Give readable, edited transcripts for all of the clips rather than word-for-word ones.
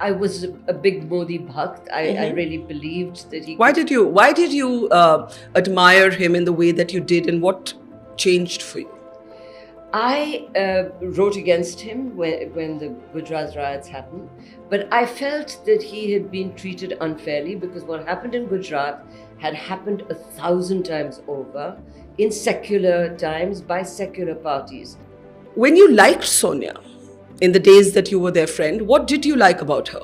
I was a big Modi Bhakt. I really believed that he Why did you admire him in the way that you did, and what changed for you? I wrote against him when the Gujarat riots happened, but I felt that he had been treated unfairly because what happened in Gujarat had happened 1,000 times over in secular times by secular parties. When you liked Sonia, in the days that you were their friend, what did you like about her?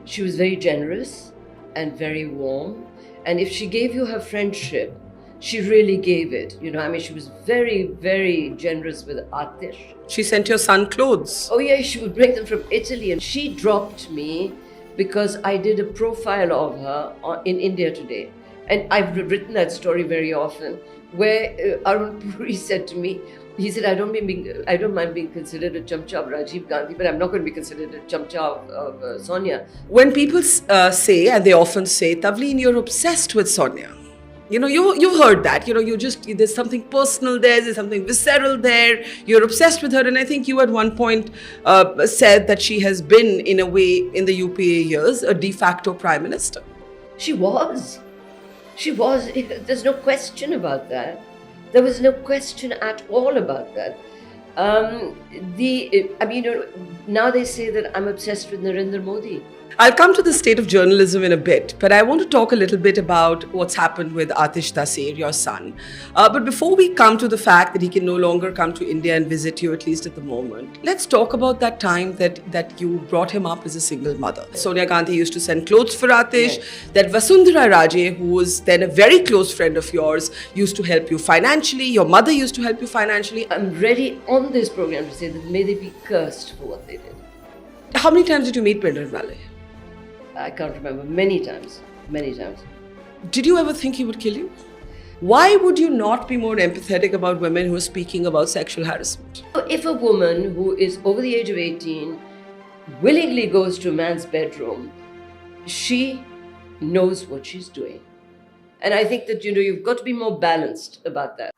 She was very generous and very warm, and if she gave you her friendship, she really gave it. She was very, very generous with Atish. She sent your son clothes. Oh yeah, she would bring them from Italy, and she dropped me because I did a profile of her in India Today. And I've written that story very often, where Arun Puri said to me, he said, I don't mind being considered a chamcha of Rajiv Gandhi, but I'm not going to be considered a chamcha of Sonia. When people say, and they often say, Tavleen, you're obsessed with Sonia. You've heard that. There's something personal there's something visceral there. You're obsessed with her. And I think you at one point said that she has been, in a way, in the UPA years, a de facto prime minister. She was. There's no question about that. There was no question at all about that. Now they say that I'm obsessed with Narendra Modi. I'll come to the state of journalism in a bit, but I want to talk a little bit about what's happened with Atish Taseer, your son. But before we come to the fact that he can no longer come to India and visit you, at least at the moment, let's talk about that time that you brought him up as a single mother. Sonia Gandhi used to send clothes for Atish, yes. That Vasundhra Raje, who was then a very close friend of yours, used to help you financially. Your mother used to help you financially. I'm ready on this program to say that may they be cursed for what they did. How many times did you meet Bhindranwale? I can't remember. Many times. Did you ever think he would kill you? Why would you not be more empathetic about women who are speaking about sexual harassment? If a woman who is over the age of 18 willingly goes to a man's bedroom, she knows what she's doing. And I think that, you've got to be more balanced about that.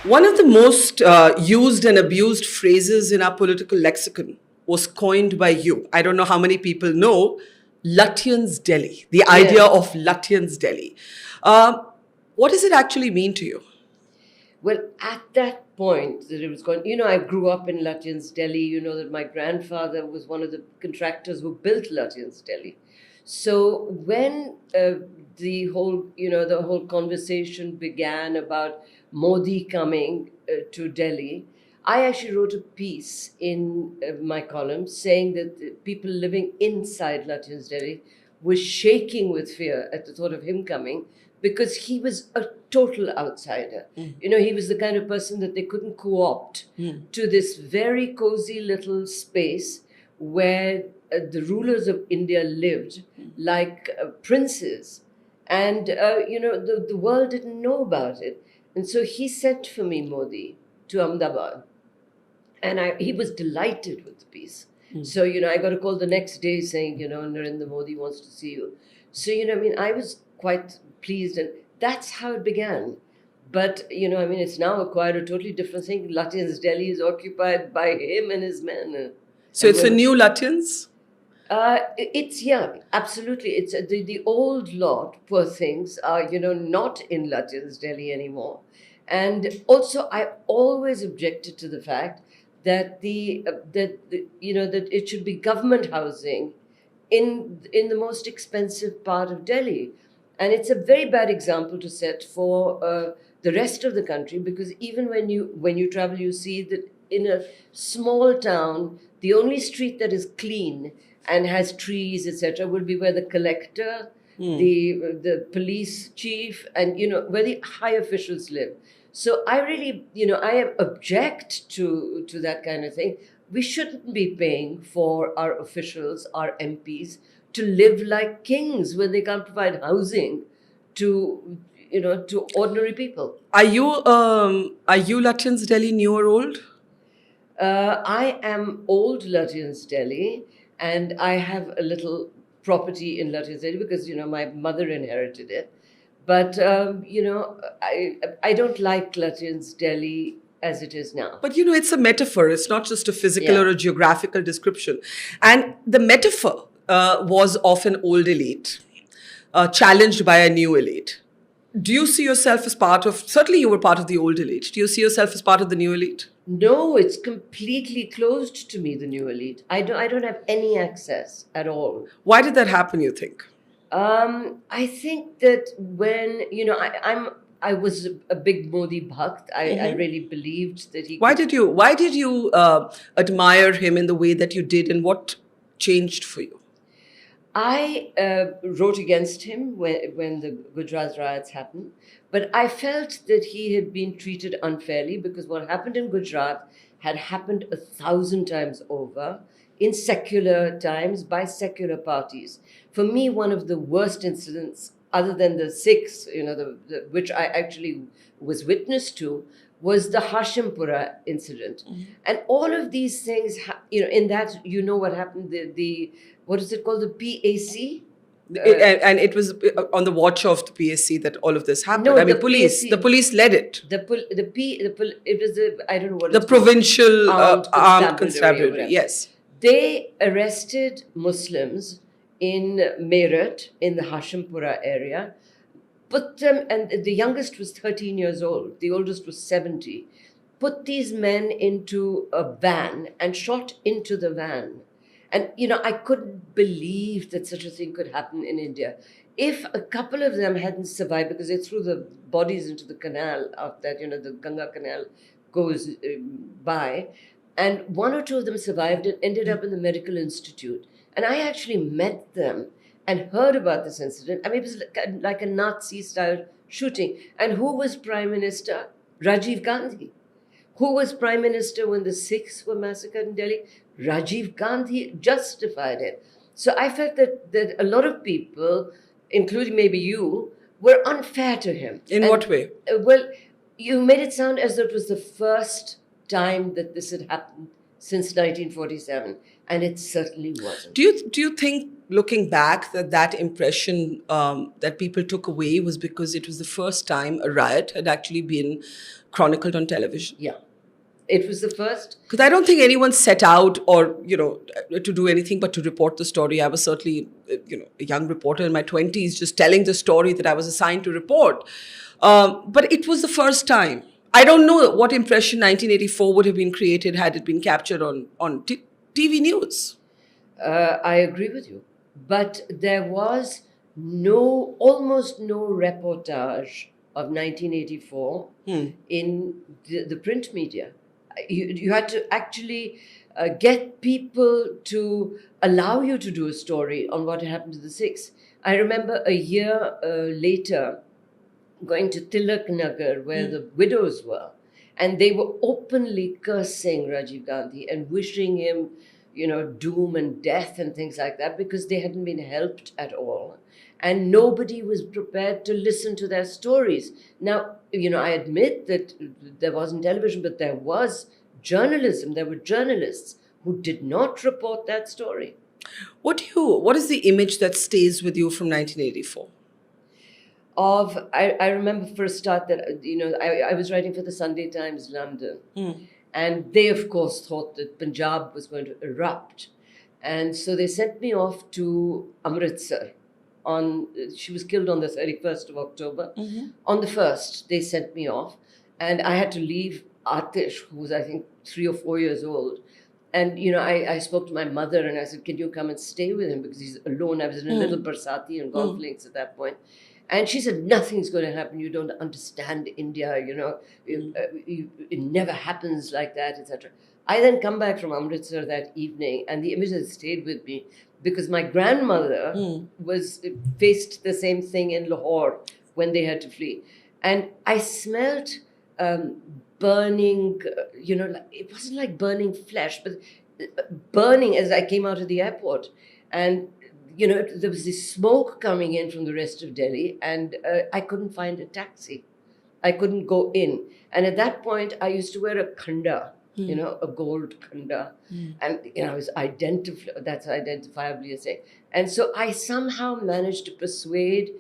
One of the most used and abused phrases in our political lexicon was coined by you. I don't know how many people know Lutyens Delhi, the idea of Lutyens Delhi. What does it actually mean to you? Well, at that point that it was going, I grew up in Lutyens Delhi. That my grandfather was one of the contractors who built Lutyens Delhi. So when the whole conversation began about Modi coming to Delhi, I actually wrote a piece in my column saying that the people living inside Lutyens Delhi were shaking with fear at the thought of him coming because he was a total outsider. He was the kind of person that they couldn't co-opt to this very cozy little space where the rulers of India lived like princes. And, the world didn't know about it. And so he sent for me Modi to Ahmedabad. And he was delighted with the piece. So, I got a call the next day saying, Narendra Modi wants to see you. So, I was quite pleased. And that's how it began. But, it's now acquired a totally different thing. Lutyens Delhi is occupied by him and his men. So it's a new Lutyens? Absolutely. It's the old lot, poor things, are, not in Lutyens Delhi anymore. And also, I always objected to the fact that that it should be government housing in the most expensive part of Delhi. And it's a very bad example to set for the rest of the country, because even when you travel, you see that in a small town, the only street that is clean and has trees, etc., will be where the collector, the police chief, and where the high officials live. So I really, I object to that kind of thing. We shouldn't be paying for our officials, our MPs, to live like kings when they can't provide housing to ordinary people. Are you Lutyens Delhi, new or old? I am old Lutyens Delhi. And I have a little property in Lutyens Delhi because, my mother inherited it. But, I don't like Lutyens Delhi as it is now. But it's a metaphor. It's not just a physical Yeah. or a geographical description. And the metaphor was of an old elite, challenged by a new elite. Do you see yourself as part of, certainly you were part of the old elite. Do you see yourself as part of the new elite? No, it's completely closed to me, the new elite. I don't have any access at all. Why did that happen, you think? I think that when, I was a big Modi Bhakt. I really believed that he Why did you admire him in the way that you did, and what changed for you? I wrote against him when the Gujarat riots happened, but I felt that he had been treated unfairly because what happened in Gujarat had happened 1,000 times over in secular times by secular parties. For me, one of the worst incidents, other than the Sikhs, which I actually was witness to, was the Hashimpura incident. And all of these things, in that, what happened, the what is it called, the PAC? And it was on the watch of the PSC that all of this happened. No, I mean, the the police led it. It was I don't know what The it's called. provincial armed or constabulary, whatever. yes. They arrested Muslims in Meerut, in the Hashimpura area, put them, and the youngest was 13 years old, the oldest was 70, put these men into a van and shot into the van. And, I couldn't believe that such a thing could happen in India. If a couple of them hadn't survived, because they threw the bodies into the canal after that, the Ganga Canal goes by, and one or two of them survived and ended up in the medical institute. And I actually met them and heard about this incident. I mean, it was like a Nazi-style shooting. And who was Prime Minister? Rajiv Gandhi. Who was Prime Minister when the Sikhs were massacred in Delhi? Rajiv Gandhi justified it. So I felt that a lot of people, including maybe you, were unfair to him. In what way? Well, you made it sound as though it was the first time that this had happened since 1947, and it certainly wasn't. Do you think, looking back, that impression that people took away was because it was the first time a riot had actually been chronicled on television? Yeah. It was the first. Because I don't think anyone set out or, to do anything but to report the story. I was certainly, a young reporter in my 20s, just telling the story that I was assigned to report. But it was the first time. I don't know what impression 1984 would have been created had it been captured on TV news. I agree with you. But there was almost no reportage of 1984 in the print media. You had to actually get people to allow you to do a story on what happened to the Sikhs. I remember a year later going to Tilak Nagar, where the widows were, and they were openly cursing Rajiv Gandhi and wishing him, doom and death and things like that, because they hadn't been helped at all. And nobody was prepared to listen to their stories. Now, I admit that there wasn't television, but there was journalism. There were journalists who did not report that story. What is the image that stays with you from 1984? I remember for a start that, I was writing for the Sunday Times London. And they, of course, thought that Punjab was going to erupt. And so they sent me off to Amritsar. She was killed on the 31st of October. On the 1st, they sent me off. And I had to leave Atish, who was, I think, 3 or 4 years old. And, I spoke to my mother and I said, can you come and stay with him? Because he's alone. I was in a little Barsati and golf links at that point. And she said, nothing's going to happen. You don't understand India, it never happens like that, etc. I then come back from Amritsar that evening, and the image has stayed with me because my grandmother faced the same thing in Lahore when they had to flee. And I smelt burning, it wasn't like burning flesh, but burning as I came out of the airport. And there was this smoke coming in from the rest of Delhi, and I couldn't find a taxi. I couldn't go in. And at that point, I used to wear a khanda, a gold khanda. And, it's that's identifiably a thing. And so I somehow managed to persuade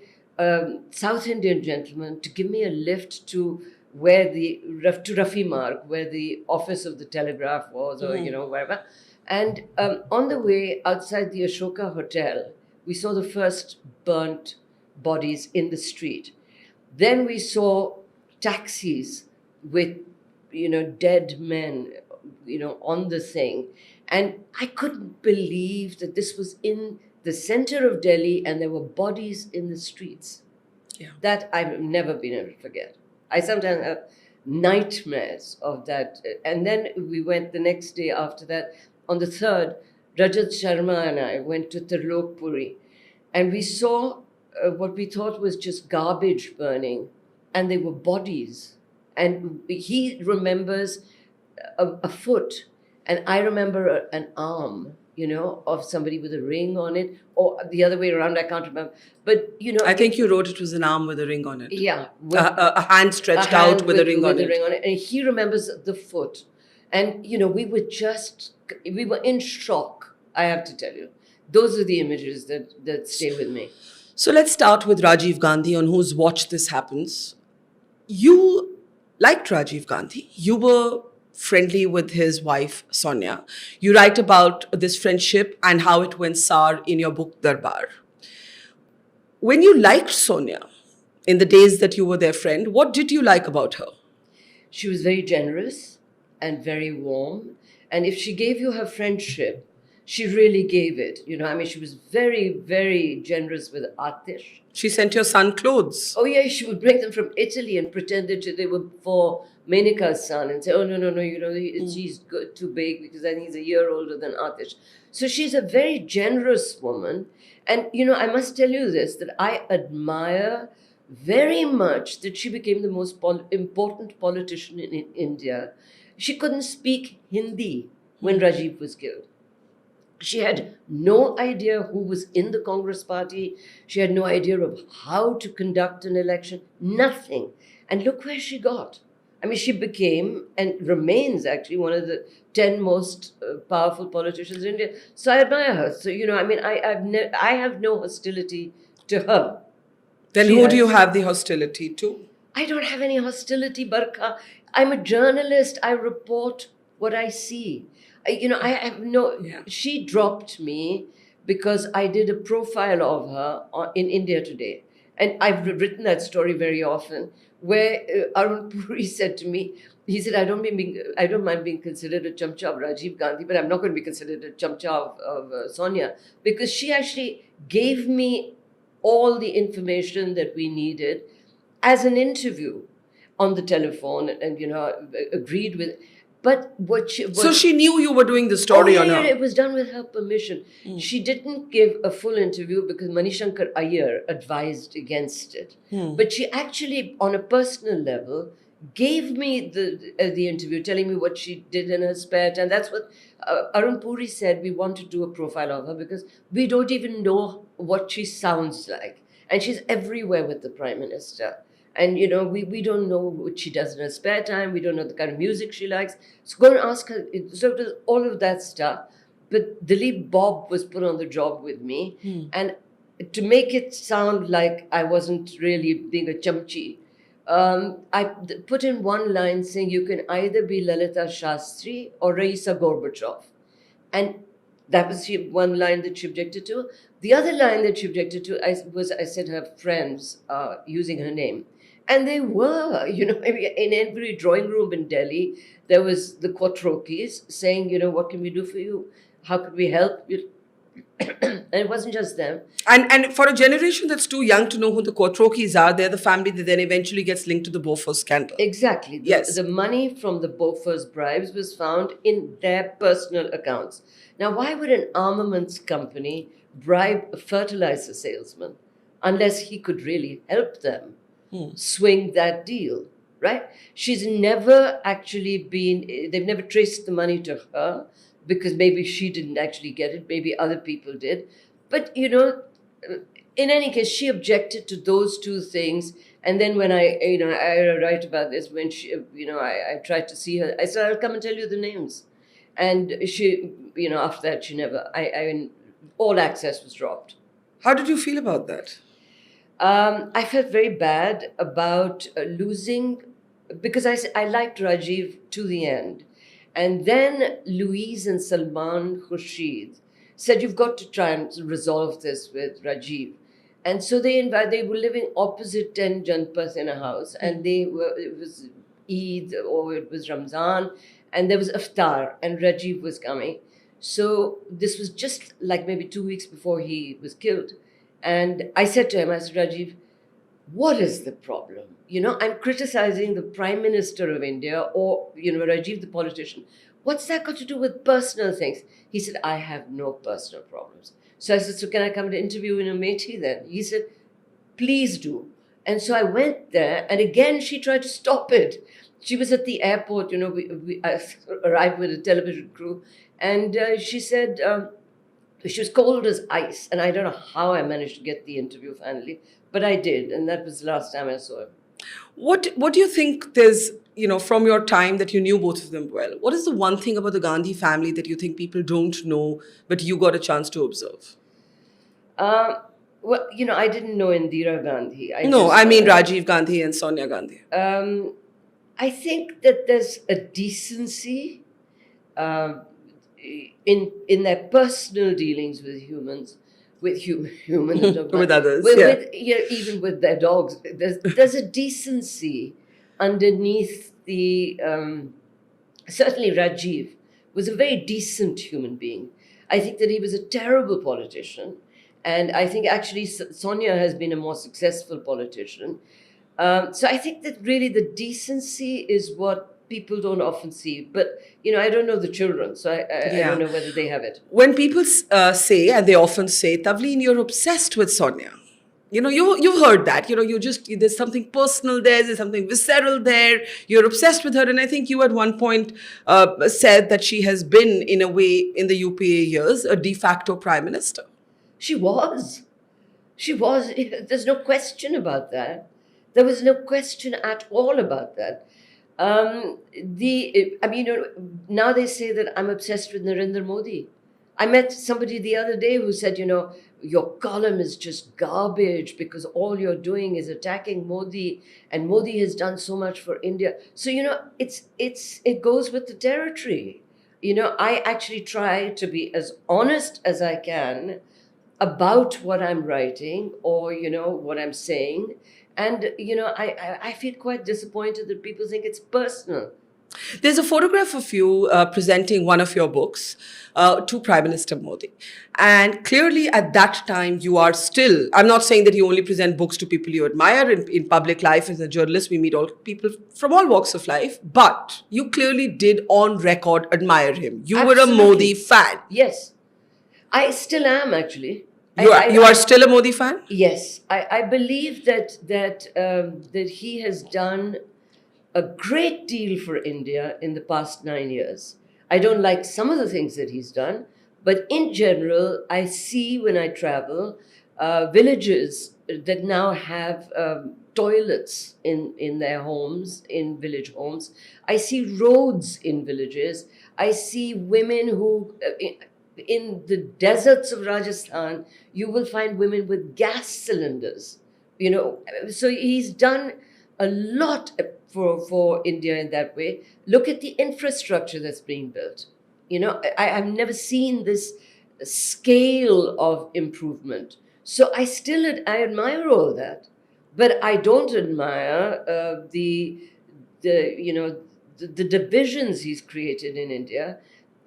South Indian gentleman to give me a lift to to Rafi Marg, where the office of the telegraph was, or, wherever. And on the way outside the Ashoka Hotel, we saw the first burnt bodies in the street. Then we saw taxis with, dead men, on the thing. And I couldn't believe that this was in the center of Delhi and there were bodies in the streets. Yeah. That I've never been able to forget. I sometimes have nightmares of that. And then we went the next day after that. On the 3rd, Rajat Sharma and I went to Tirlokpuri, and we saw what we thought was just garbage burning, and they were bodies. And he remembers a foot, and I remember an arm, of somebody with a ring on it, or the other way around, I can't remember. But, I think you wrote it was an arm with a ring on it. Yeah. A hand stretched out with a ring on it. And he remembers the foot. And, we were in shock, I have to tell you. Those are the images that stay with me. So let's start with Rajiv Gandhi, on whose watch this happens. You liked Rajiv Gandhi. You were friendly with his wife, Sonia. You write about this friendship and how it went sour in your book, Darbar. When you liked Sonia, in the days that you were their friend, what did you like about her? She was very generous and very warm. And if she gave you her friendship, she really gave it. She was very, very generous with Atish. She sent your son clothes. Oh, yeah, she would bring them from Italy and pretend that they were for Menika's son and say, oh, no, he's too big because I think he's a year older than Atish. So she's a very generous woman. And, I must tell you this, that I admire very much that she became the most important politician in India. She couldn't speak Hindi when Rajiv was killed. She had no idea who was in the Congress party. She had no idea of how to conduct an election. Nothing. And look where she got. She became and remains actually one of the 10 most powerful politicians in India. So I admire her. So, I have no hostility to her. Then who do you have the hostility to? I don't have any hostility, Barkha. I'm a journalist. I report what I see. I have no... Yeah. She dropped me because I did a profile of her in India Today. And I've written that story very often, where Arun Puri said to me, he said, I don't mind being considered a chamcha of Rajiv Gandhi, but I'm not going to be considered a chamcha of Sonia, because she actually gave me all the information that we needed as an interview on the telephone, and agreed with. But so she knew you were doing the story on her. It was done with her permission. She didn't give a full interview because Manishankar Iyer advised against it. But she actually, on a personal level, gave me the interview, telling me what she did in her spare time. That's what Arun Puri said. We want to do a profile of her because we don't even know what she sounds like, and she's everywhere with the Prime Minister. And, we don't know what she does in her spare time. We don't know the kind of music she likes. So go and ask her. So it was all of that stuff. But Dilip Bob was put on the job with me. And to make it sound like I wasn't really being a chamchi, I put in one line saying you can either be Lalita Shastri or Raisa Gorbachev. And that was one line that she objected to. The other line that she objected to I said her friends using her name. And they were, in every drawing room in Delhi, there was the Quattrokis saying, what can we do for you? How could we help you? And it wasn't just them. And for a generation that's too young to know who the Quattrokis are, they're the family that then eventually gets linked to the Bofors scandal. Exactly. Yes. The money from the Bofors bribes was found in their personal accounts. Now, why would an armaments company bribe a fertilizer salesman unless he could really help them swing that deal, right? She's never actually they've never traced the money to her because maybe she didn't actually get it, maybe other people did. But, in any case, she objected to those two things. And then when I write about this, when she, I tried to see her, I said, I'll come and tell you the names. And she, after that, she never, all access was dropped. How did you feel about that? I felt very bad about losing, because I liked Rajiv to the end. And then Louise and Salman Khurshid said, you've got to try and resolve this with Rajiv. And so they were living opposite 10 Janpath in a house, and it was Eid or it was Ramzan, and there was iftar, and Rajiv was coming. So this was just like maybe 2 weeks before he was killed. And I said to him, I said, Rajiv, what is the problem? I'm criticizing the Prime Minister of India or, Rajiv, the politician. What's that got to do with personal things? He said, I have no personal problems. So I said, so can I come to interview in Amethi then? He said, please do. And so I went there, and again, she tried to stop it. She was at the airport, I arrived with a television crew, and she said, she was cold as ice, and I don't know how I managed to get the interview finally, but I did, and that was the last time I saw him. What do you think there's, from your time that you knew both of them well, what is the one thing about the Gandhi family that you think people don't know, but you got a chance to observe? Well, I didn't know Indira Gandhi. I mean Rajiv Gandhi and Sonia Gandhi. I think that there's a decency in their personal dealings with humans, with others, even with their dogs. There's a decency underneath the. Certainly, Rajiv was a very decent human being. I think that he was a terrible politician, and I think actually Sonia has been a more successful politician. So I think that really the decency is what people don't often see. But, I don't know the children, so I don't know whether they have it. When people say, and they often say, Tavleen, you're obsessed with Sonia. You've heard that. There's something personal there's something visceral there. You're obsessed with her. And I think you at one point said that she has been, in a way, in the UPA years, a de facto prime minister. She was. There's no question about that. There was no question at all about that. Now they say that I'm obsessed with Narendra Modi. I met somebody the other day who said, your column is just garbage because all you're doing is attacking Modi, and Modi has done so much for India. So, it goes with the territory. I actually try to be as honest as I can about what I'm writing or, what I'm saying. And, I feel quite disappointed that people think it's personal. There's a photograph of you presenting one of your books to Prime Minister Modi. And clearly at that time, you are still, I'm not saying that you only present books to people you admire. In public life, as a journalist, we meet all people from all walks of life. But you clearly did on record admire him. You Absolutely. were a Modi fan. Yes. I still am, actually. You are still a Modi fan? Yes. I believe that he has done a great deal for India in the past 9 years. I don't like some of the things that he's done, but in general, I see when I travel villages that now have toilets in their homes, in village homes. I see roads in villages. I see women who, in the deserts of Rajasthan, you will find women with gas cylinders. So he's done a lot for India in that way. Look at the infrastructure that's being built. I've never seen this scale of improvement. So I admire all that, but I don't admire the divisions he's created in India,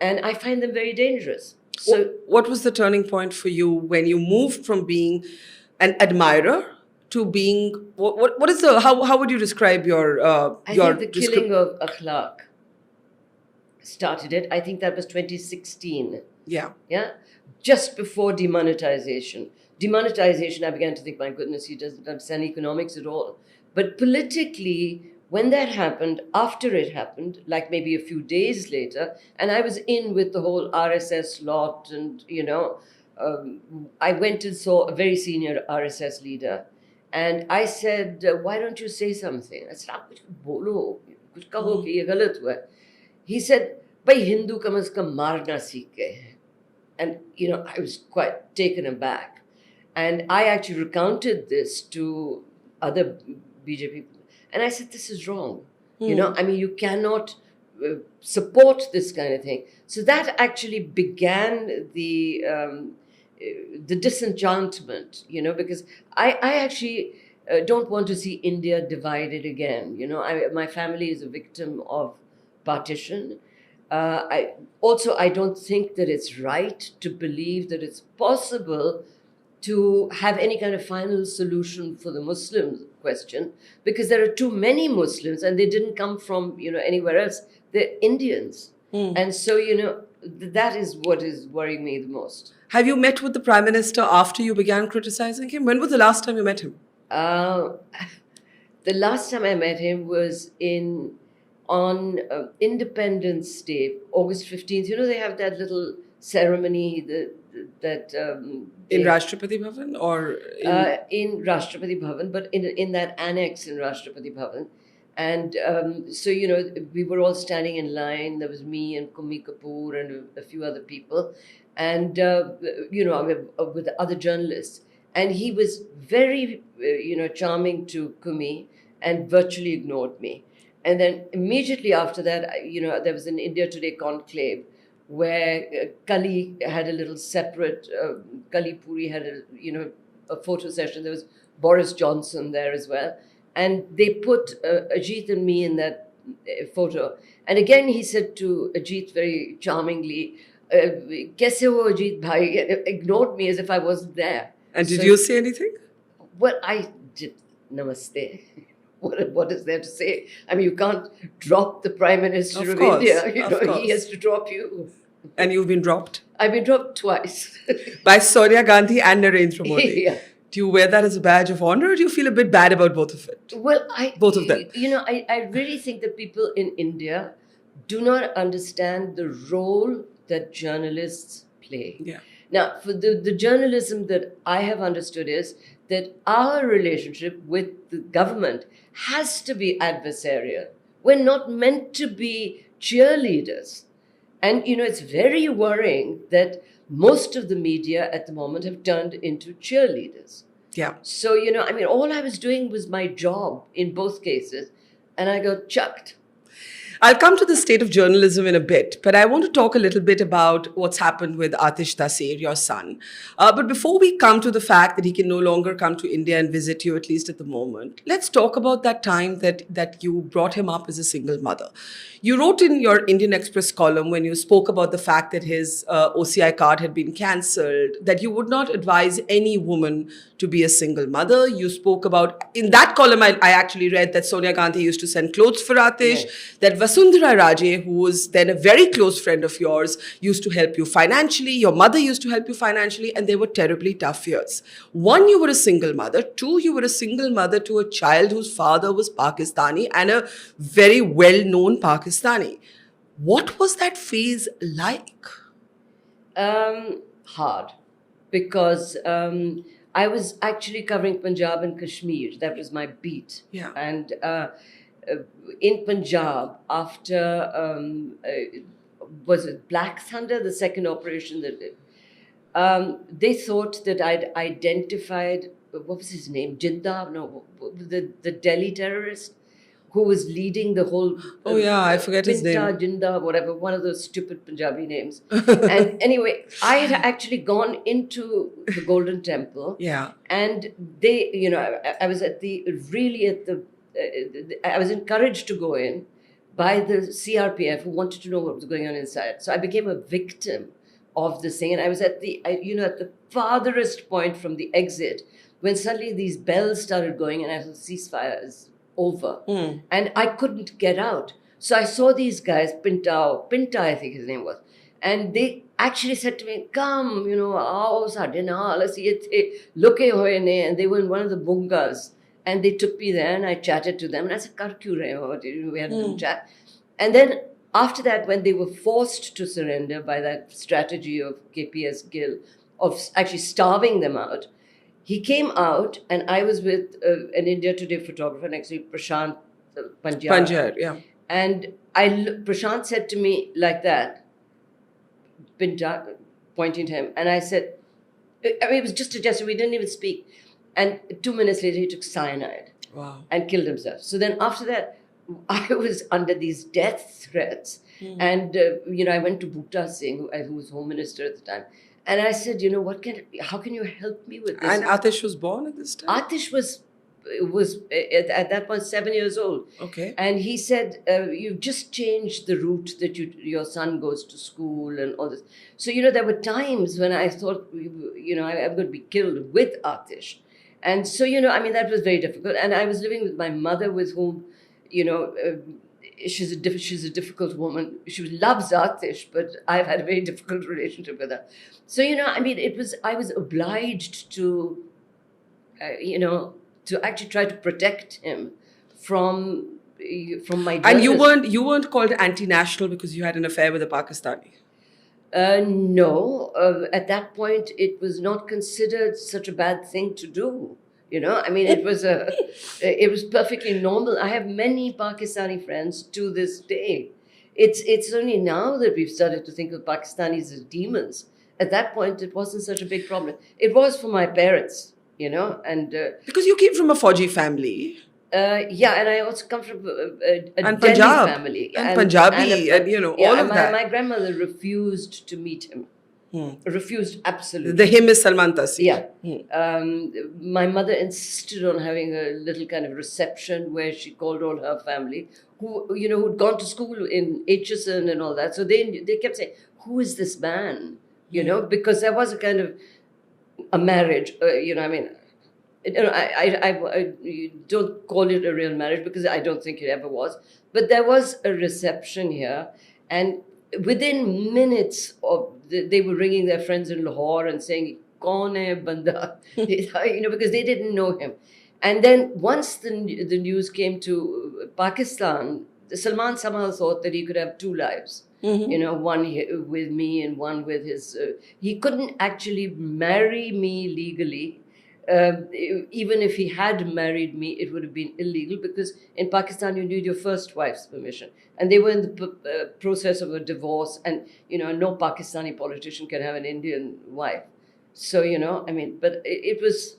and I find them very dangerous. So, what was the turning point for you when you moved from being an admirer to being what is how would you describe your I think the killing of Akhlaq started it. I think that was 2016. Yeah. Just before demonetization, I began to think, my goodness, he doesn't understand economics at all. But politically, when that happened, after it happened, like maybe a few days later, and I was in with the whole RSS lot and I went and saw a very senior RSS leader, and I said, "Why don't you say something?" I said, "आप कुछ बोलो, कुछ कहो कि ये गलत हुआ है." He said, "भाई हिंदू कम से कम मारना सीख गए हैं." And I was quite taken aback, and I actually recounted this to other BJP people, and I said, "This is wrong. I mean, you cannot support this kind of thing." So that actually began the disenchantment, because I actually don't want to see India divided again. My family is a victim of partition. I don't think that it's right to believe that it's possible to have any kind of final solution for the Muslim question, because there are too many Muslims and they didn't come from anywhere else. They're Indians. And so that is what is worrying me the most. Have you met with the Prime Minister after you began criticizing him? When was the last time you met him? The last time I met him was on Independence Day, August 15th. They have that little ceremony that in Rashtrapati Bhavan or in Rashtrapati Bhavan, but in that annex in Rashtrapati Bhavan. And so we were all standing in line. There was me and Kumi Kapoor and a few other people, and with other journalists. And he was very charming to Kumi and virtually ignored me. And then immediately after that, there was an India Today conclave where Kali had a little separate, Kali Puri had a photo session. There was Boris Johnson there as well. And they put Ajit and me in that photo. And again, he said to Ajit very charmingly, "Kaise ho Ajit bhai?" Ignored me as if I wasn't there. And did you say anything? Well, I did. Namaste. What is there to say? I mean, you can't drop the Prime Minister of India. He has to drop you. And you've been dropped? I've been dropped twice. By Sonia Gandhi and Narendra Modi. Yeah. Do you wear that as a badge of honor, or do you feel a bit bad about both of it? Well, both of them. I really think that people in India do not understand the role that journalists play. Yeah. Now, for the journalism that I have understood is that our relationship with the government has to be adversarial. We're not meant to be cheerleaders. And, it's very worrying that most of the media at the moment have turned into cheerleaders. Yeah. So, all I was doing was my job in both cases, and I got chucked. I'll come to the state of journalism in a bit, but I want to talk a little bit about what's happened with Atish Taseer, your son. But before we come to the fact that he can no longer come to India and visit you, at least at the moment, let's talk about that time that you brought him up as a single mother. You wrote in your Indian Express column when you spoke about the fact that his OCI card had been cancelled, that you would not advise any woman to be a single mother. You spoke about, in that column, I actually read that Sonia Gandhi used to send clothes for Atish, that Vasundhra Raje, who was then a very close friend of yours, used to help you financially. Your mother used to help you financially, and they were terribly tough years. One, you were a single mother. Two, you were a single mother to a child whose father was Pakistani and a very well-known Pakistani. What was that phase like? Hard, because I was actually covering Punjab and Kashmir. That was my beat. Yeah. And in Punjab, after was it Black Thunder, the second operation that they thought that I'd identified, what was his name, Jinda, no, the Delhi terrorist who was leading the whole I forget his name, Jinda, whatever, one of those stupid Punjabi names. And anyway, I had actually gone into the Golden Temple, and they, I was I was encouraged to go in by the CRPF, who wanted to know what was going on inside. So I became a victim of this thing, and I was at the farthest point from the exit when suddenly these bells started going, and I thought ceasefire is over, and I couldn't get out. So I saw these guys, Pinta, I think his name was, and they actually said to me, "Come, aao sade naal, assi itthe luke hoye ne," and they were in one of the bungas. And they took me there, and I chatted to them. And I said, "Kar kyun rahe ho?" We had a little chat. And then after that, when they were forced to surrender by that strategy of KPS Gill of actually starving them out. He came out, and I was with an India Today photographer next to Prashant Panjab. Panjab, yeah. And Prashant said to me like that, pointing to him, and I said, I mean, it was just a gesture, we didn't even speak. And 2 minutes later, he took cyanide. Wow. And killed himself. So then after that, I was under these death threats. And, I went to Bhakt Singh, who was Home Minister at the time. And I said, how can you help me with this? And Atish was born at this time? Atish was at that point 7 years old. Okay. And he said, you've just changed the route that your son goes to school and all this. So, there were times when I thought, I'm going to be killed with Atish. And so, that was very difficult. And I was living with my mother, with whom, she's a difficult woman. She loves Atish, but I've had a very difficult relationship with her. So, I was obliged to, to actually try to protect him from my journalists. And you weren't called anti-national because you had an affair with a Pakistani? No. At that point, it was not considered such a bad thing to do. It was perfectly normal. I have many Pakistani friends to this day. It's only now that we've started to think of Pakistanis as demons. At that point, it wasn't such a big problem. It was for my parents, and because you came from a Fauji family. And I also come from a Delhi Punjab, family. And Punjabi, all of that. My grandmother refused to meet him. Refused absolutely. The him is Salman Taseer. Yeah. My mother insisted on having a little kind of reception where she called all her family, who'd gone to school in Aitchison and all that. So they kept saying, who is this man? Because there was a kind of a marriage, I don't call it a real marriage because I don't think it ever was. But there was a reception here, and within minutes of they were ringing their friends in Lahore and saying, "Kaun hai banda?" Because they didn't know him. And then once the news came to Pakistan, Salman somehow thought that he could have two lives. One with me and one with his. He couldn't actually marry me legally. Even if he had married me, it would have been illegal because in Pakistan you need your first wife's permission, and they were in the process of a divorce, and no Pakistani politician can have an Indian wife. So but it was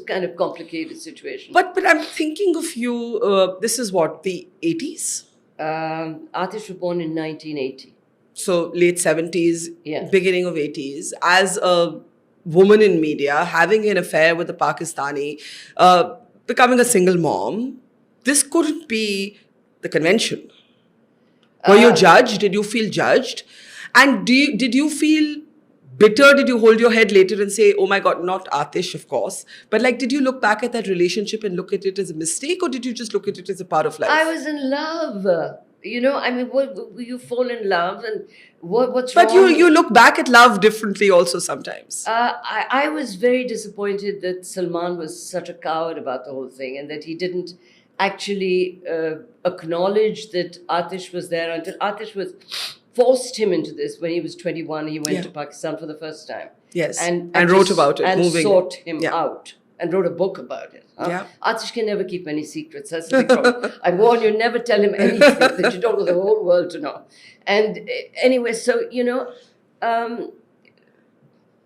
kind of complicated situation. But I'm thinking of you. This is what, the 80s? Atish was born in 1980. So late 70s, Yeah. beginning of 80s, as a woman in media, having an affair with a Pakistani, becoming a single mom, this couldn't be the convention. Were you judged? Did you feel judged? And did you feel bitter? Did you hold your head later and say, oh my God, not Atish, of course, but did you look back at that relationship and look at it as a mistake, or did you just look at it as a part of life? I was in love. You fall in love, and what's wrong? But you look back at love differently also sometimes. I was very disappointed that Salman was such a coward about the whole thing, and that he didn't actually acknowledge that Atish was there until Atish forced him into this. When he was 21, he went to Pakistan for the first time. Yes, and wrote about it. And moving. sought him out. And wrote a book about it. Atish can never keep any secrets. That's the big problem. I warn you, never tell him anything that you don't want the whole world to know. And anyway, so,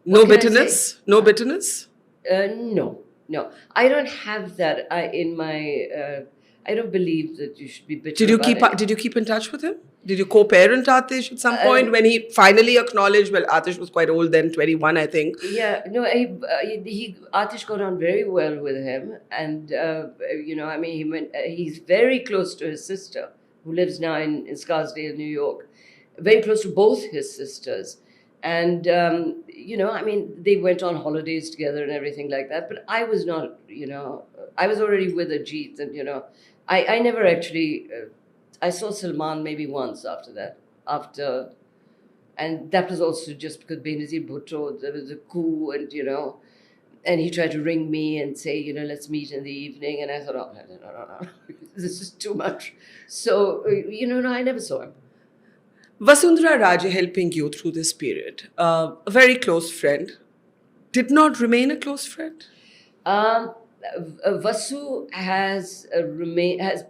no bitterness? No bitterness? No. I don't have that in my... I don't believe that you should be bitter Did you keep in touch with him? Did you co-parent Atish at some point when he finally acknowledged? Well, Atish was quite old then, 21, I think. Yeah, no, Atish got on very well with him, and he's very close to his sister, who lives now in Scarsdale, New York. Very close to both his sisters, and they went on holidays together and everything like that. But I was not, I was already with Ajit, and I never actually. I saw Salman maybe once after that. And that was also just because Benazir Bhutto, there was a coup, and he tried to ring me and say, let's meet in the evening. And I thought, no, this is too much. So, I never saw him. Vasundhra Raje helping you through this period, a very close friend, did not remain a close friend? Vasu has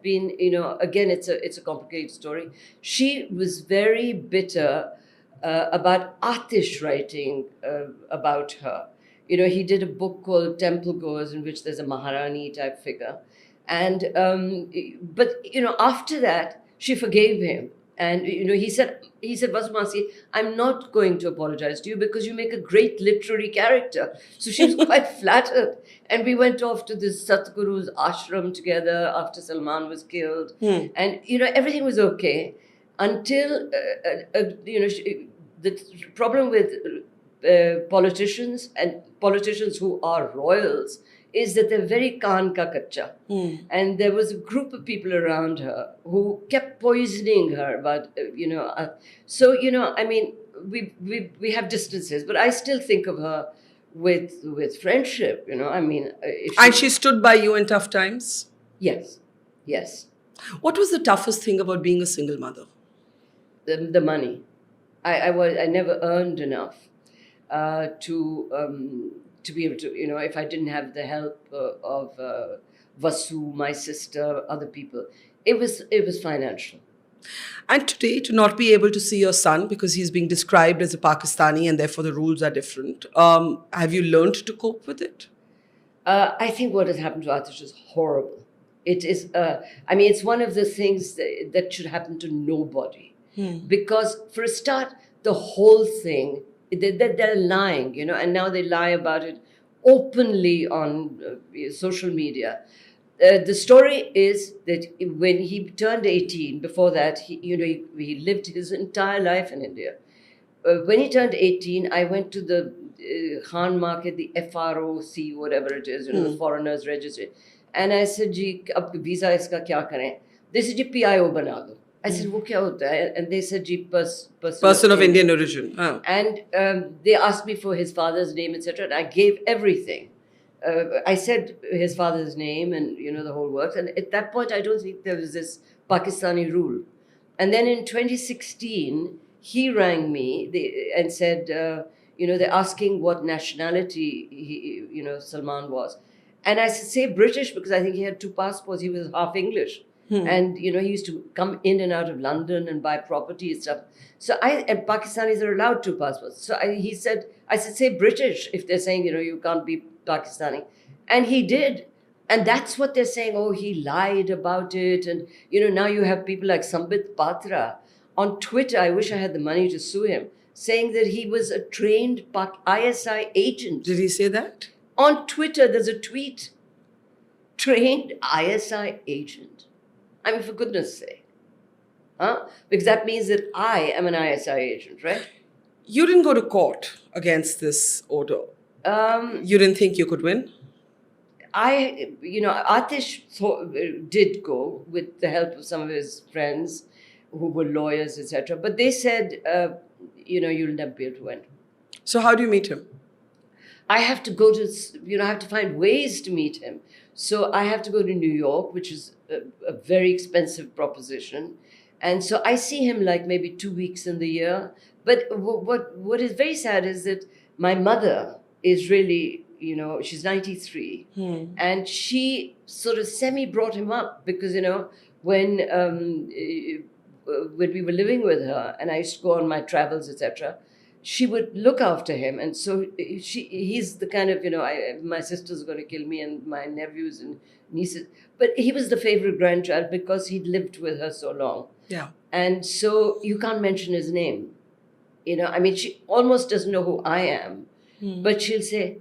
been, again, it's a complicated story. She was very bitter about Atish writing about her. He did a book called Temple Goers, in which there's a Maharani type figure, and but after that she forgave him. And he said, Vasumasi, I'm not going to apologize to you because you make a great literary character. So she was quite flattered. And we went off to this Satguru's ashram together after Salman was killed. And, everything was okay until, the problem with politicians and politicians who are royals is that they're very kaan ka kacha. And there was a group of people around her who kept poisoning her. But, I mean, we have distances, but I still think of her with friendship, I mean. And she stood by you in tough times? Yes. What was the toughest thing about being a single mother? The money. I never earned enough to be able to, if I didn't have the help of Vasu, my sister, other people, it was financial. And today, to not be able to see your son because he's being described as a Pakistani and therefore the rules are different, have you learned to cope with it? I think what has happened to Atish is horrible. It is, it's one of the things that should happen to nobody. Because for a start, the whole thing, they're lying, and now they lie about it openly on social media. The story is that when he turned 18, before that, he lived his entire life in India. When he turned 18, I went to the Khan market, the FROC, whatever it is, the Foreigners Registry. And I said, Ji, ab visa iska kya kare? They said, Ji, PIO bana do. I said, wo kya hota hai? And they said, Ji, person of Indian origin. And they asked me for his father's name, etc. And I gave everything. I said his father's name and, the whole works. And at that point, I don't think there was this Pakistani rule. And then in 2016, he rang me and said, they're asking what nationality Salman was. And I said, say British, because I think he had 2 passports. He was half English. And, he used to come in and out of London and buy property and stuff. So and Pakistanis are allowed 2 passports. So I said, say British if they're saying, you can't be Pakistani. And he did. And that's what they're saying. Oh, he lied about it. And, now you have people like Sambit Patra on Twitter. I wish I had the money to sue him, saying that he was a trained ISI agent. Did he say that? On Twitter, there's a tweet. Trained ISI agent. I mean, for goodness sake. Because that means that I am an ISI agent, right? You didn't go to court against this order. You didn't think you could win? Atish did go with the help of some of his friends who were lawyers, etc. But they said, you'll never be able to win. So how do you meet him? I have to go to, I have to find ways to meet him. So I have to go to New York, which is a very expensive proposition. And so I see him like maybe 2 weeks in the year. But what is very sad is that my mother is really, she's 93. And she sort of semi-brought him up because, when we were living with her and I used to go on my travels, etc., she would look after him. And so he's the kind of, my sister's going to kill me and my nephews and nieces. But he was the favorite grandchild because he'd lived with her so long. Yeah. And so you can't mention his name. She almost doesn't know who I am. But she'll say,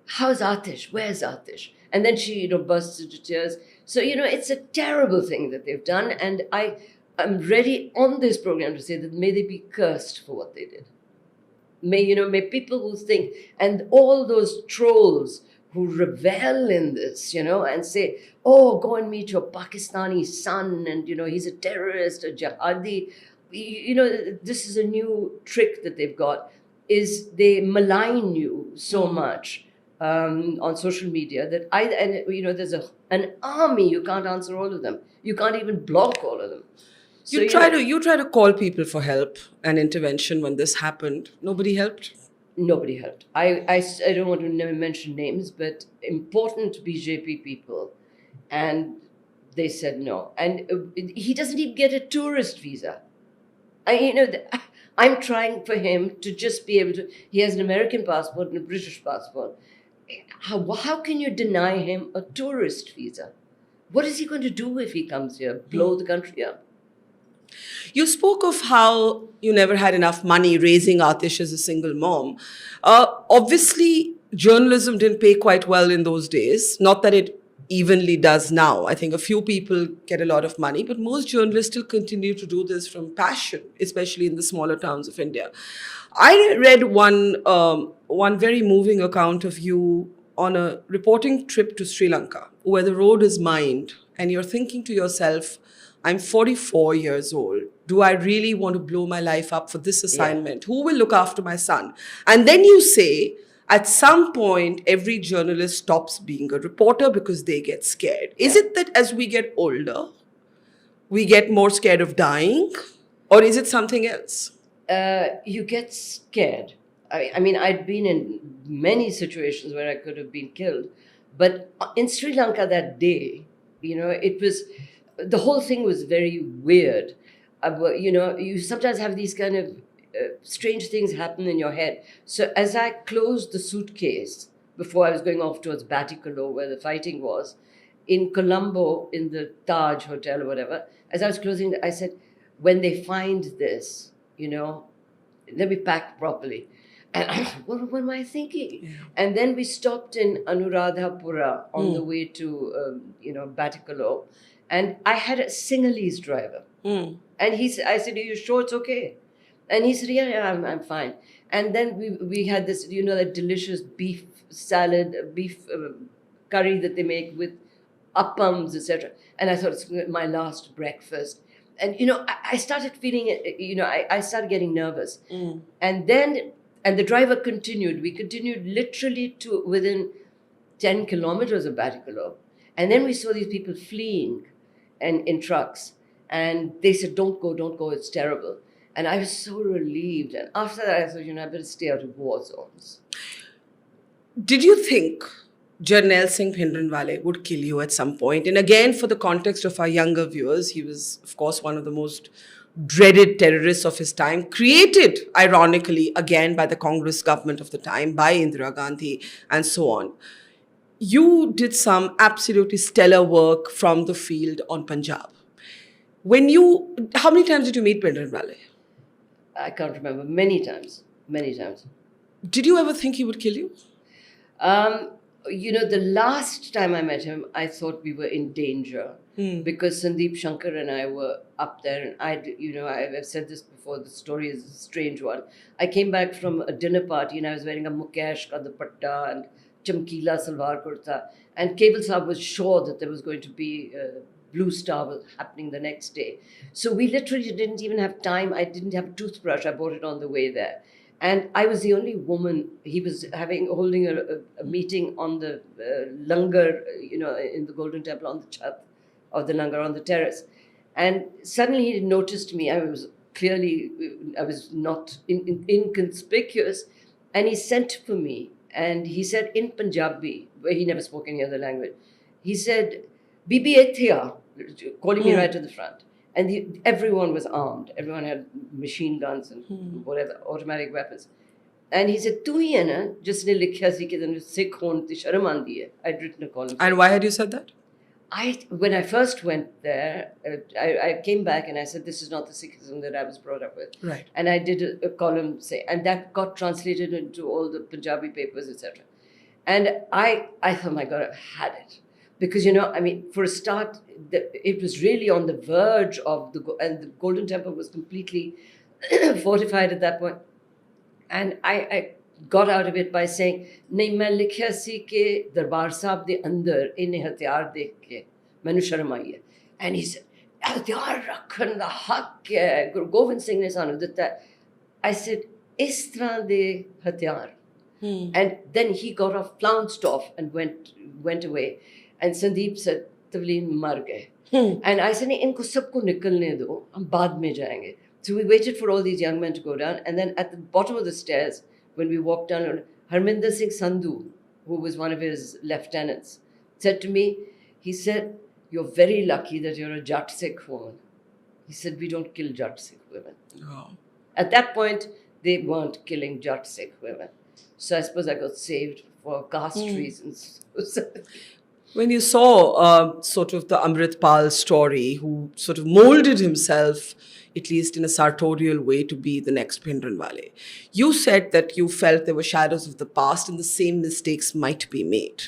how's Atish? Where's Atish? And then she, bursts into tears. So, it's a terrible thing that they've done. And I'm ready on this program to say that may they be cursed for what they did. May people who think, and all those trolls who revel in this, and say, oh, go and meet your Pakistani son, and, he's a terrorist, a jihadi. This is a new trick that they've got, is they malign you so much on social media that there's an army, you can't answer all of them. You can't even block all of them. So you try to call people for help and intervention when this happened. Nobody helped? Nobody helped. I don't want to mention names, but important BJP people, and they said no. And he doesn't even get a tourist visa. I'm trying for him to just be able to. He has an American passport and a British passport. How can you deny him a tourist visa? What is he going to do if he comes here? Blow the country up? You spoke of how you never had enough money raising Atish as a single mom. Obviously, journalism didn't pay quite well in those days. Not that it evenly does now. I think a few people get a lot of money, but most journalists still continue to do this from passion, especially in the smaller towns of India. I read one very moving account of you on a reporting trip to Sri Lanka, where the road is mined, and you're thinking to yourself, I'm 44 years old. Do I really want to blow my life up for this assignment? Who will look after my son? And then you say, at some point, every journalist stops being a reporter because they get scared. Is it that as we get older, we get more scared of dying? Or is it something else? You get scared. I mean, I'd been in many situations where I could have been killed. But in Sri Lanka that day, it was... The whole thing was very weird. You sometimes have these kind of strange things happen in your head. So as I closed the suitcase before I was going off towards Batticaloa, where the fighting was, in Colombo, in the Taj Hotel or whatever, as I was closing, I said, when they find this, let me pack properly. And what am I thinking? Yeah. And then we stopped in Anuradhapura on the way to, Batticaloa. And I had a Sinhalese driver. And I said, are you sure it's okay? And he said, yeah, I'm fine. And then we had this, that delicious beef salad, beef curry that they make with appams, etc. And I thought, it's my last breakfast. And, I started feeling, I started getting nervous. And the driver continued. We continued literally to within 10 kilometers of Batticaloa. And then we saw these people fleeing and in trucks. And they said, don't go, it's terrible. And I was so relieved. And after that, I thought, I better stay out of war zones. Did you think Jarnail Singh Bhindranwale would kill you at some point? And again, for the context of our younger viewers, he was, of course, one of the most dreaded terrorists of his time, created, ironically, again by the Congress government of the time, by Indira Gandhi, and so on. You did some absolutely stellar work from the field on Punjab. How many times did you meet Bhindranwale? I can't remember. Many times. Did you ever think he would kill you? The last time I met him, I thought we were in danger because Sandeep Shankar and I were up there. And I've said this before, the story is a strange one. I came back from a dinner party and I was wearing a mukesh ka dupatta and chamkila salwar kurta. And Cable Saab was sure that there was going to be Blue Star was happening the next day. So we literally didn't even have time. I didn't have a toothbrush. I bought it on the way there. And I was the only woman. He was holding a meeting on the langar, in the Golden Temple on the chat of the langar on the terrace. And suddenly he noticed me. I was not inconspicuous. And he sent for me. And he said in Punjabi, where he never spoke any other language, he said, Bibi Ethia, calling me right to the front. And everyone was armed. Everyone had machine guns and whatever, automatic weapons. And he said, Tu hi hai na, jisne likhya si ki tanu Sikh hon ti sharam aandi hai. I'd written a column. And why had you said that? When I first went there, I came back and I said, this is not the Sikhism that I was brought up with. Right. And I did a column, and that got translated into all the Punjabi papers, etc. And I thought, my God, I've had it. Because, for a start, it was really on the verge of and the Golden Temple was completely fortified at that point. And I got out of it by saying, nahi main likhya si ke darbar sahab de andar inne hatiyar dekh ke mainu sharam aayi hai. And he said, hatiyar rakhan da haq hai, Guru Gobind Singh ne sanu ditta. I said, is tarah de hatiyar. And then he got off, flounced off and went away. And Sandeep said, Tavleen mar gaye. And I said, inko sabko nikalne do, hum baad mein jayenge. So we waited for all these young men to go down. And then at the bottom of the stairs when we walked down, Harminder Singh Sandhu, who was one of his lieutenants, said to me, he said, "You're very lucky that you're a Jat Sikh woman." He said, "We don't kill Jat Sikh women." Oh. At that point, they weren't killing Jat Sikh women. So I suppose I got saved for caste reasons. When you saw sort of the Amrit Pal story, who sort of molded himself, at least in a sartorial way, to be the next Bhindranwale, you said that you felt there were shadows of the past and the same mistakes might be made.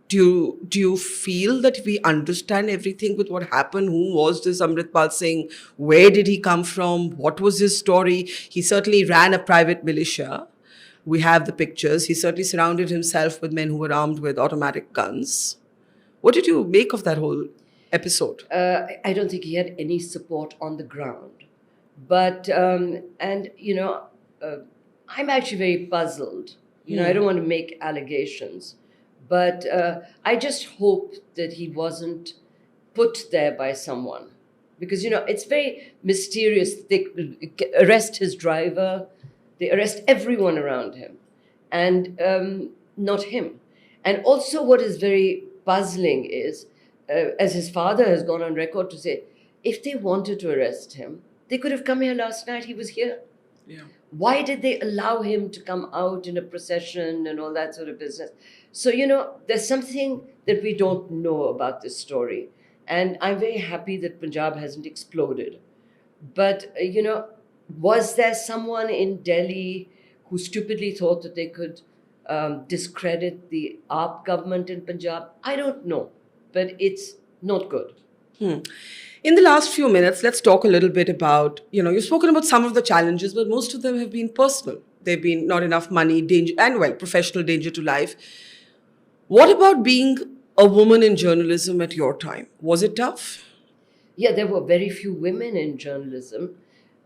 Do you feel that we understand everything with what happened? Who was this Amrit Pal Singh? Where did he come from? What was his story? He certainly ran a private militia. We have the pictures. He certainly surrounded himself with men who were armed with automatic guns. What did you make of that whole episode? I don't think he had any support on the ground. But, I'm actually very puzzled. I don't want to make allegations. But I just hope that he wasn't put there by someone. Because, it's very mysterious. They arrest his driver. They arrest everyone around him. And not him. And also what is very puzzling is, as his father has gone on record to say, if they wanted to arrest him, they could have come here last night. He was here. Yeah. Why did they allow him to come out in a procession and all that sort of business? So, there's something that we don't know about this story. And I'm very happy that Punjab hasn't exploded. But, was there someone in Delhi who stupidly thought that they could discredit the AAP government in Punjab? I don't know, but it's not good. In the last few minutes, let's talk a little bit about, you've spoken about some of the challenges, but most of them have been personal. They've been not enough money, danger, and professional danger to life. What about being a woman in journalism at your time? Was it tough? Yeah, there were very few women in journalism.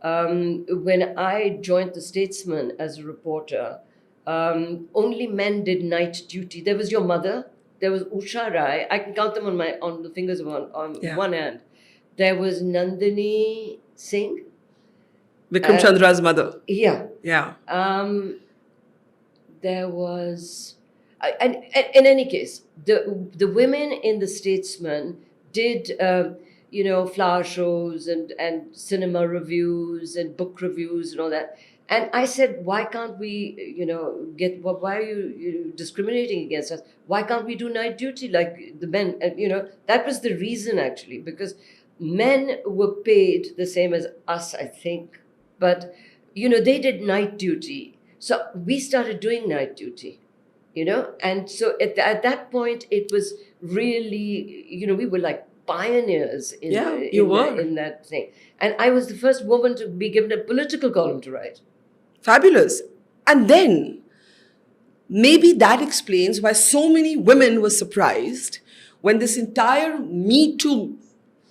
When I joined the Statesman as a reporter, only men did night duty. There was your mother. There was Usha Rai. I can count them on the fingers of one hand. There was Nandini Singh. Vikram Chandra's mother. Yeah. Yeah. There was... And in any case, the women in the Statesman did... flower shows and cinema reviews and book reviews and all that. And I said, why can't we, why are you discriminating against us? Why can't we do night duty like the men? And, that was the reason actually, because men were paid the same as us, I think. But, they did night duty. So we started doing night duty, And so at that point, it was really, we were like pioneers in that thing. And I was the first woman to be given a political column to write. Fabulous. And then maybe that explains why so many women were surprised when this entire MeToo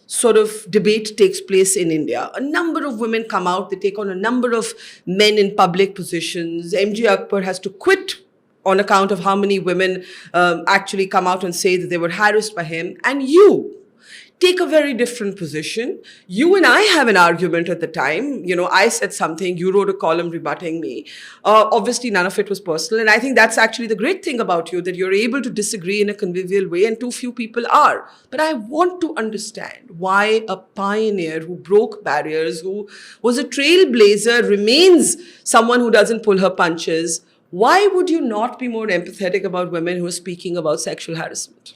sort of debate takes place in India. A number of women come out, they take on a number of men in public positions. MJ Akbar has to quit on account of how many women actually come out and say that they were harassed by him. And you take a very different position. You and I have an argument at the time. I said something, you wrote a column rebutting me. Obviously, none of it was personal. And I think that's actually the great thing about you, that you're able to disagree in a convivial way, and too few people are. But I want to understand why a pioneer who broke barriers, who was a trailblazer, remains someone who doesn't pull her punches. Why would you not be more empathetic about women who are speaking about sexual harassment?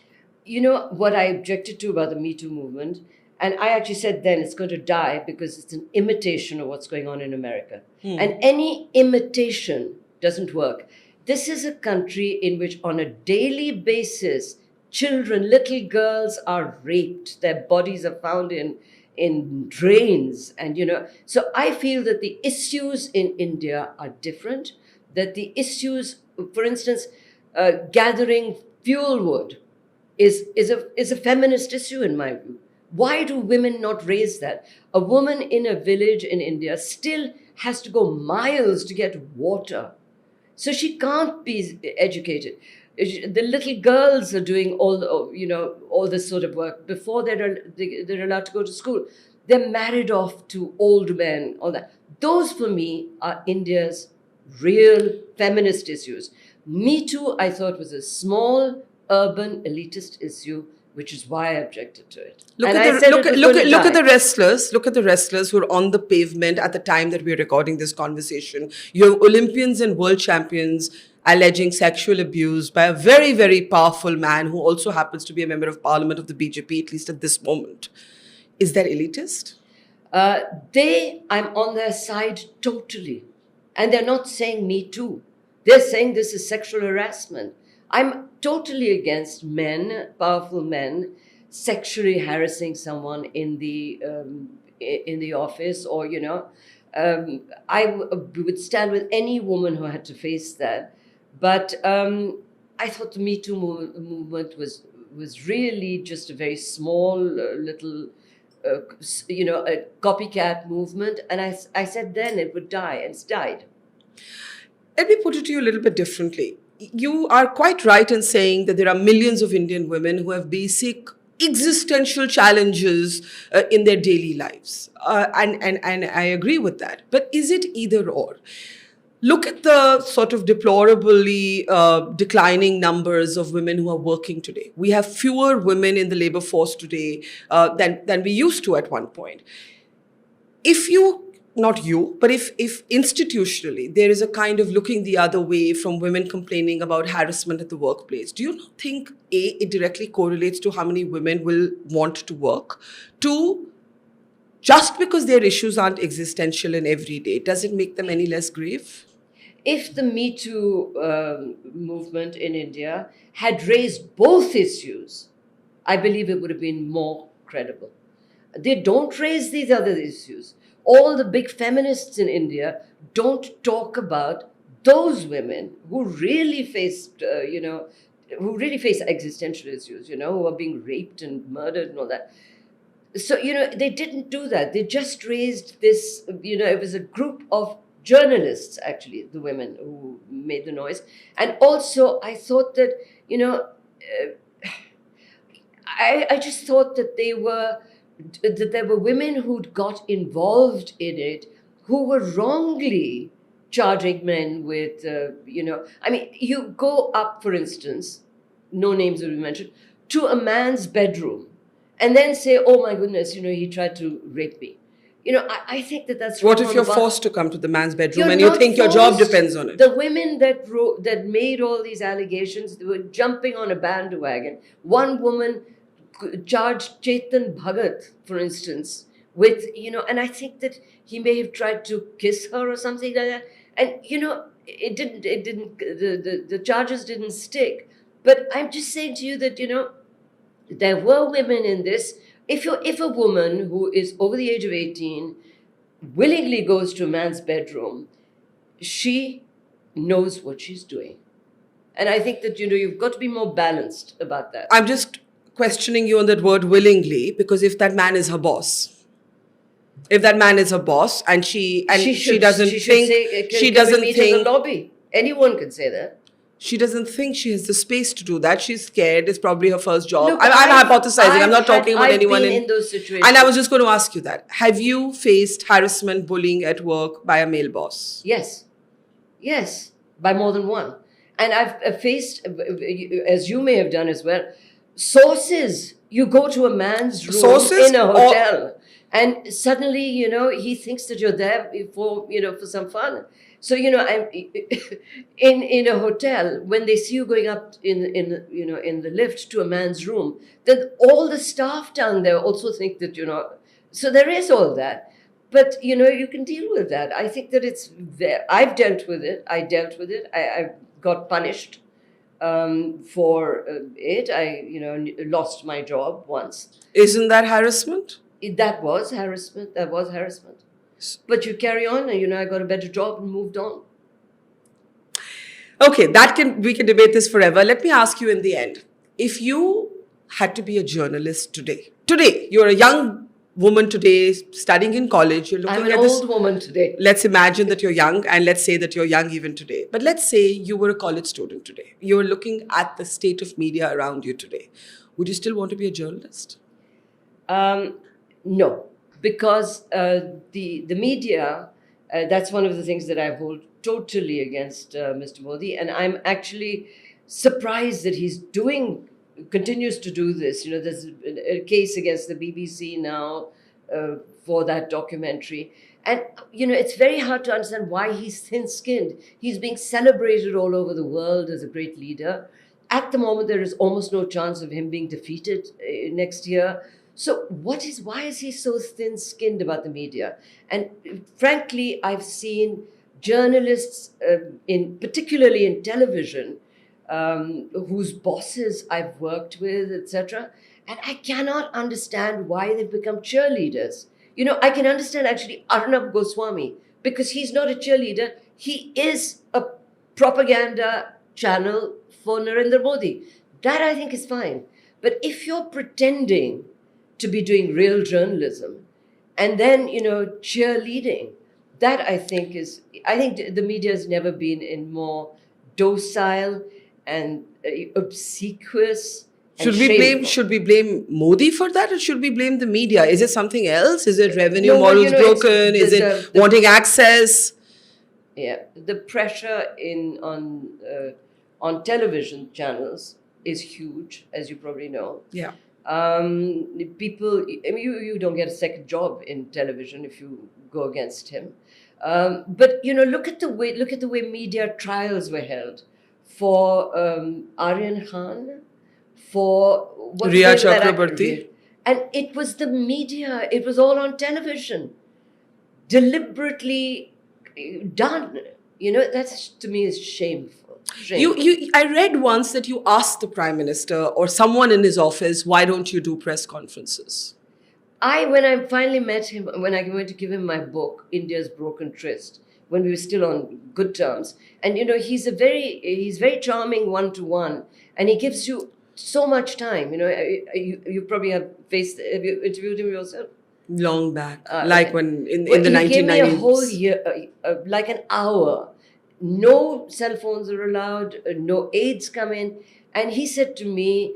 What I objected to about the Me Too movement, and I actually said then it's going to die because it's an imitation of what's going on in America. And any imitation doesn't work. This is a country in which on a daily basis, children, little girls are raped. Their bodies are found in drains. And, so I feel that the issues in India are different, that the issues, for instance, gathering fuel wood, is a feminist issue in my view. Why do women not raise that? A woman in a village in India still has to go miles to get water. So she can't be educated. The little girls are doing all this sort of work before they're allowed to go to school. They're married off to old men, all that. Those for me are India's real feminist issues. Me Too, I thought, was a small, urban, elitist issue, which is why I objected to it. Look And at I the said look, it was look, going to look at die. the wrestlers. Look at the wrestlers who are on the pavement at the time that we're recording this conversation. You have Olympians and world champions alleging sexual abuse by a very, very powerful man who also happens to be a member of parliament of the BJP, at least at this moment. Is that elitist? I'm on their side totally. And they're not saying Me Too. They're saying this is sexual harassment. I'm totally against men, powerful men, sexually harassing someone in the office, or would stand with any woman who had to face that. But I thought the Me Too movement was really just a very small little, a copycat movement. And I said then it would die, and it's died. Let me put it to you a little bit differently. You are quite right in saying that there are millions of Indian women who have basic existential challenges in their daily lives. And I agree with that. But is it either or? Look at the sort of deplorably declining numbers of women who are working today. We have fewer women in the labor force today than we used to at one point. Not you, but if institutionally there is a kind of looking the other way from women complaining about harassment at the workplace, do you not think, A, it directly correlates to how many women will want to work? Two, just because their issues aren't existential and everyday, does it make them any less grave? If the Me Too movement in India had raised both issues, I believe it would have been more credible. They don't raise these other issues. All the big feminists in India don't talk about those women who really faced, who really face existential issues, who are being raped and murdered and all that. So, they didn't do that. They just raised this, it was a group of journalists, actually, the women who made the noise. And also, I thought that, I just thought that there were women who'd got involved in it who were wrongly charging men with, you go up, for instance, no names will be mentioned, to a man's bedroom and then say, oh my goodness, he tried to rape me. I think that's what wrong. If you're forced to come to the man's bedroom You're and you not think your job forced. depends on it? The women that made all these allegations, they were jumping on a bandwagon. One woman charged Chetan Bhagat, for instance, with, and I think that he may have tried to kiss her or something like that. And, the charges didn't stick. But I'm just saying to you that, there were women in this. If a woman who is over the age of 18 willingly goes to a man's bedroom, she knows what she's doing. And I think that, you've got to be more balanced about that. I'm just questioning you on that word willingly, because if that man is her boss, and she doesn't think in the lobby. Anyone can say that. She doesn't think she has the space to do that. She's scared. It's probably her first job. Look, I'm hypothesizing. I'm not talking about anyone in those situations. And I was just going to ask you that. Have you faced harassment, bullying at work by a male boss? Yes, by more than one. And I've faced, as you may have done as well, sources. You go to a man's room in a hotel, and suddenly, he thinks that you're there for some fun. So, I'm in a hotel, when they see you going up in the lift to a man's room, then all the staff down there also think that, so there is all that. But, you can deal with that. I think that it's there. I've dealt with it. I got punished for it. I, lost my job once. Isn't that harassment? That was harassment. But you carry on, and I got a better job and moved on. Okay, we can debate this forever. Let me ask you in the end, if you had to be a journalist today, you're a young woman today, studying in college, you're looking I'm an old woman today. Let's imagine that you're young, and let's say that you're young even today. But let's say you were a college student today. You're looking at the state of media around you today. Would you still want to be a journalist? No. Because the media That's one of the things that I hold totally against Mr. Modi, and I'm actually surprised that continues to do this. There's a case against the BBC now for that documentary. And, it's very hard to understand why he's thin-skinned. He's being celebrated all over the world as a great leader. At the moment, there is almost no chance of him being defeated next year. So why is he so thin-skinned about the media? And frankly, I've seen journalists, particularly in television, whose bosses I've worked with, etc. And I cannot understand why they've become cheerleaders. I can understand actually Arnab Goswami, because he's not a cheerleader. He is a propaganda channel for Narendra Modi. That I think is fine. But if you're pretending to be doing real journalism and then, cheerleading, that I think the media has never been in more docile and obsequious. Should we blame Modi for that, or should we blame the media? Is it something else? Is it revenue models broken? Is it wanting access? Yeah, the pressure on television channels is huge, as you probably know. Yeah. People, you don't get a second job in television if you go against him. But look at the way media trials were held for Aryan Khan, for Riya Chakrabarti. And it was the media, it was all on television, deliberately done. That to me is shameful. I read once that you asked the Prime Minister or someone in his office, why don't you do press conferences? When I finally met him, when I went to give him my book, India's Broken Tryst, when we were still on good terms, and he's very charming one-to-one, and he gives you so much time. You probably have you interviewed him yourself? Long back, when in the 1990s. He gave me a whole year, like an hour. No cell phones are allowed, no aides come in. And he said to me,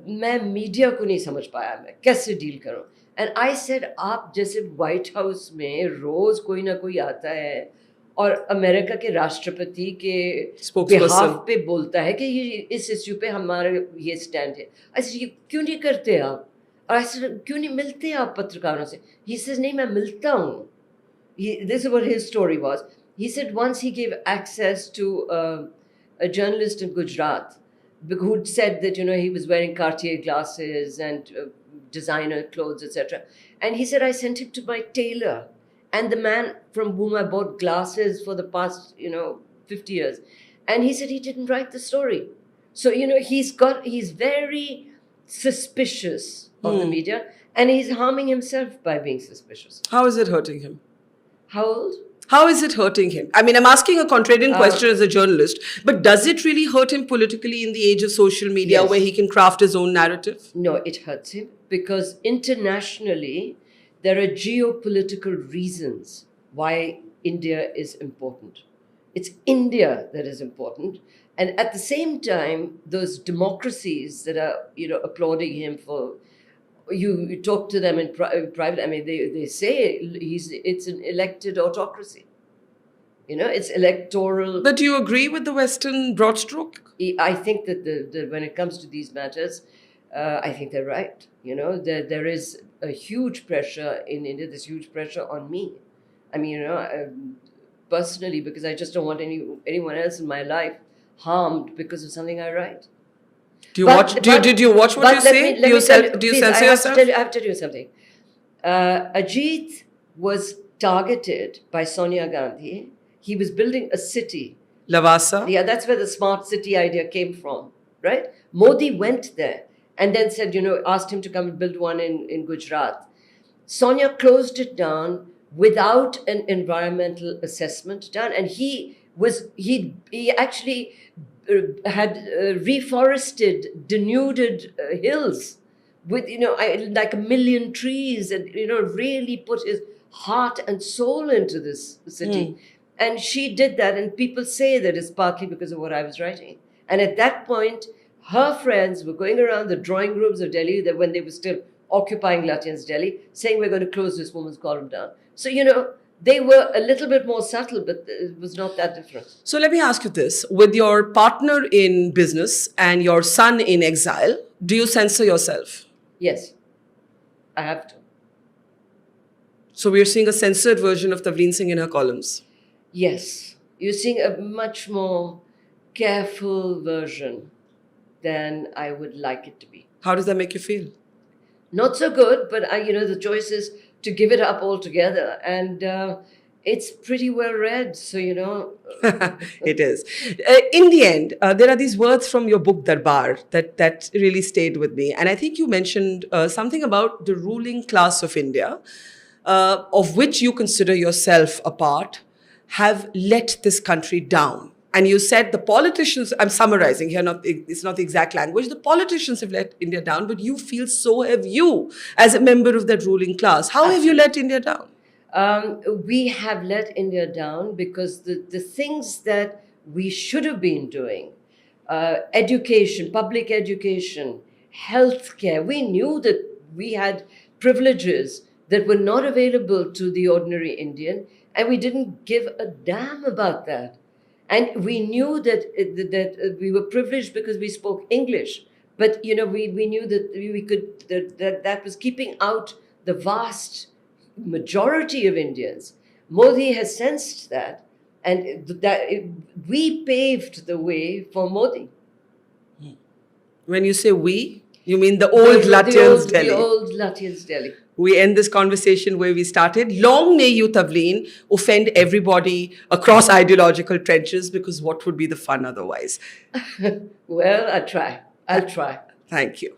मैं media को नहीं समझ पाया, मैं कैसे deal करूं? And I said, आप जैसे व्हाइट हाउस में रोज कोई ना कोई आता है और अमेरिका के राष्ट्रपति के बिहाफ पे बोलता है कि ये इस इश्यू पे हमारा ये स्टैंड है, ऐसे ये क्यों नहीं करते आप? और ऐसे क्यों नहीं मिलते आप पत्रकारों से? He says, नहीं, मैं मिलता हूँ. This is what his story was. He said once he gave access to a journalist in Gujarat who said that, he was wearing Cartier glasses and designer clothes, etc. And he said, I sent him to my tailor. And the man from whom I bought glasses for the past, 50 years. And he said he didn't write the story. So, he's very suspicious of the media. And he's harming himself by being suspicious. How is it hurting him? How old? How is it hurting him? I mean, I'm asking a contrarian question as a journalist, but does it really hurt him politically in the age of social media where he can craft his own narrative? No, it hurts him because internationally, there are geopolitical reasons why India is important. It's India that is important. And at the same time, those democracies that are, applauding him for, you talk to them in private, I mean, they say it's an elected autocracy. It's electoral. But do you agree with the Western broad stroke? I think that when it comes to these matters, I think they're right. There is a huge pressure in India. There's huge pressure on me. I mean, personally, because I just don't want anyone else in my life harmed because of something I write. Did you watch what you say? Do you censor yourself? I have to tell you something. Ajit was targeted by Sonia Gandhi. He was building a city. Lavasa? Yeah, that's where the smart city idea came from, right? Modi went there and then said, asked him to come and build one in Gujarat. Sonia closed it down without an environmental assessment done. And he actually had reforested, denuded hills with, like 1 million trees and, really put his heart and soul into this city. And she did that. And people say that it's partly because of what I was writing. And at that point, her friends were going around the drawing rooms of Delhi when they were still occupying Lutyens Delhi, saying we're going to close this woman's column down. So, They were a little bit more subtle, but it was not that different. So let me ask you this. With your partner in business and your son in exile, do you censor yourself? Yes, I have to. So we're seeing a censored version of Tavleen Singh in her columns. Yes, you're seeing a much more careful version than I would like it to be. How does that make you feel? Not so good, but the choice is to give it up altogether, and it's pretty well read. So It is. In the end, there are these words from your book Darbar that really stayed with me, and I think you mentioned something about the ruling class of India, of which you consider yourself a part, have let this country down. And you said the politicians, I'm summarizing here, it's not the exact language, the politicians have let India down, but you feel so have you as a member of that ruling class. How have you let India down? We have let India down because the things that we should have been doing, education, public education, healthcare, we knew that we had privileges that were not available to the ordinary Indian, and we didn't give a damn about that. And we knew that we were privileged because we spoke English, but we knew that we could that was keeping out the vast majority of Indians. Modi has sensed that, and we paved the way for Modi. When you say we, you mean the old Lutyens Delhi. The old Lutyens Delhi. We end this conversation where we started. Long may you, Tavleen, offend everybody across ideological trenches, because what would be the fun otherwise? Well, I'll try. Thank you.